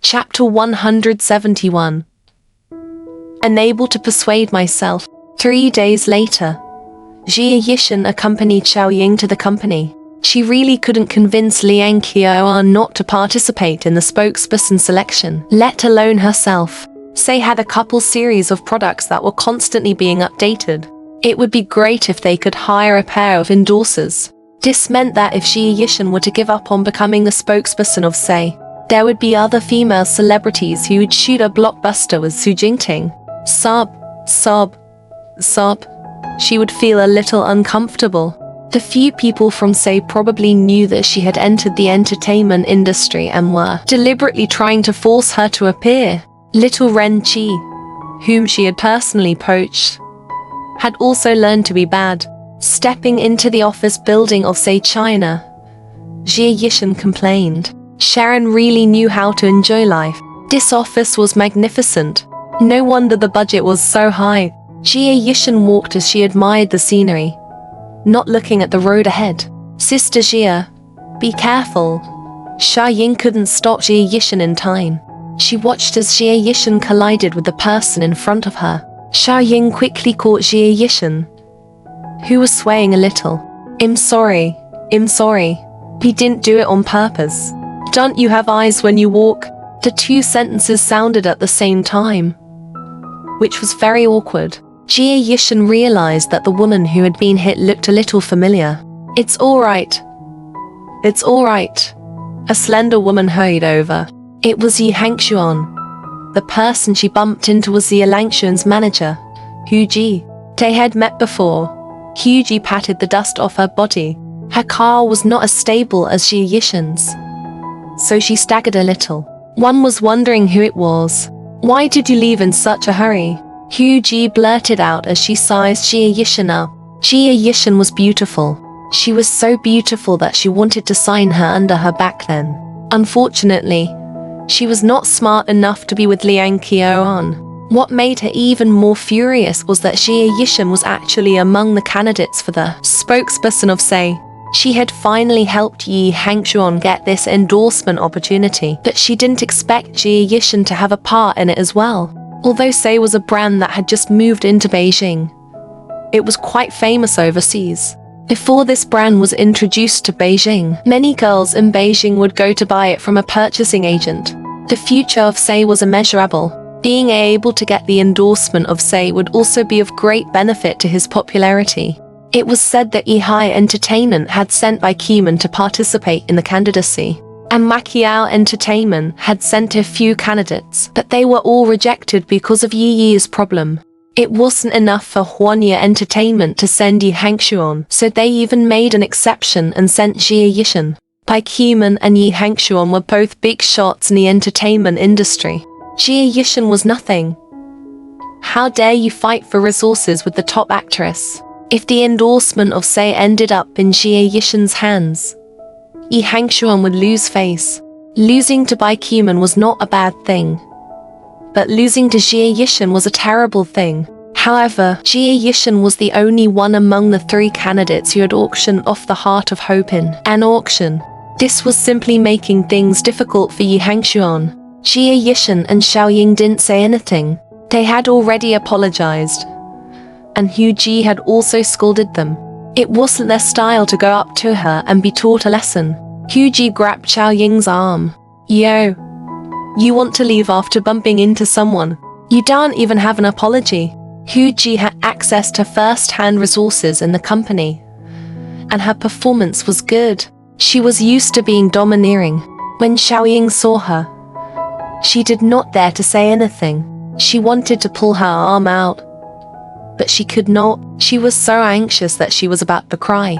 Chapter 171. Unable to persuade myself. 3 days later, Jia Yishan accompanied Xiaoying to the company. She really couldn't convince Liang Qiaoan not to participate in the spokesperson selection, let alone herself. Say had a couple series of products that were constantly being updated. It would be great if they could hire a pair of endorsers. This meant that if Jia Yishan were to give up on becoming the spokesperson of Say, there would be other female celebrities who would shoot a blockbuster with Su Jingting. Sob. She would feel a little uncomfortable. The few people from Say probably knew that she had entered the entertainment industry and were deliberately trying to force her to appear. Little Ren Qi, whom she had personally poached, had also learned to be bad. Stepping into the office building of Say China, Jia Yishan complained. Sharon really knew how to enjoy life. This office was magnificent. No wonder the budget was so high. Jia Yishan walked as she admired the scenery, not looking at the road ahead. Sister Jia, be careful. Xiaoying couldn't stop Jia Yishan in time. She watched as Jia Yishan collided with the person in front of her. Xiaoying quickly caught Jia Yishan, who was swaying a little. I'm sorry. He didn't do it on purpose. Don't you have eyes when you walk? The two sentences sounded at the same time, which was very awkward. Jia Yishan realized that the woman who had been hit looked a little familiar. It's all right. A slender woman hurried over. It was Yi Hangshuan. The person she bumped into was Zia Langshuan's manager, Hu Ji. They had met before. Hu Ji patted the dust off her body. Her car was not as stable as Jia Yishan's, so she staggered a little. One was wondering who it was. Why did you leave in such a hurry? Hu Ji blurted out as she sized Jia Yishan up. Jia Yishan was beautiful. She was so beautiful that she wanted to sign her under her back then. Unfortunately, she was not smart enough to be with Liang Qiaoan. What made her even more furious was that Jia Yishan was actually among the candidates for the spokesperson of Say. She had finally helped Yi Hangshuan get this endorsement opportunity, but she didn't expect Jia Yishan to have a part in it as well. Although Say was a brand that had just moved into Beijing, it was quite famous overseas. Before this brand was introduced to Beijing, many girls in Beijing would go to buy it from a purchasing agent. The future of Say was immeasurable. Being able to get the endorsement of Say would also be of great benefit to his popularity. It was said that Yihai Entertainment had sent Bai Qimen to participate in the candidacy, and Macchiao Entertainment had sent a few candidates, but they were all rejected because of Yi Yi's problem. It wasn't enough for Huanya Entertainment to send Yi Hangshuan, so they even made an exception and sent Jia Yishan. Bai Qimen and Yi Hangshuan were both big shots in the entertainment industry. Jia Yishan was nothing. How dare you fight for resources with the top actress? If the endorsement of Say ended up in Jia Yishan's hands, Yi Hangshuan would lose face. Losing to Bai Qimen was not a bad thing, but losing to Jia Yishan was a terrible thing. However, Jia Yishan was the only one among the 3 candidates who had auctioned off the Heart of Hope in an auction. This was simply making things difficult for Yi Hangshuan. Jia Yishan and Xiaoying didn't say anything. They had already apologized, and Hu Ji had also scolded them. It wasn't their style to go up to her and be taught a lesson. Hu Ji grabbed Xiaoying's arm. Yo, you want to leave after bumping into someone? You don't even have an apology. Hu Ji had access to first-hand resources in the company, and her performance was good. She was used to being domineering. When Xiaoying saw her, she did not dare to say anything. She wanted to pull her arm out, but she could not. She was so anxious that she was about to cry.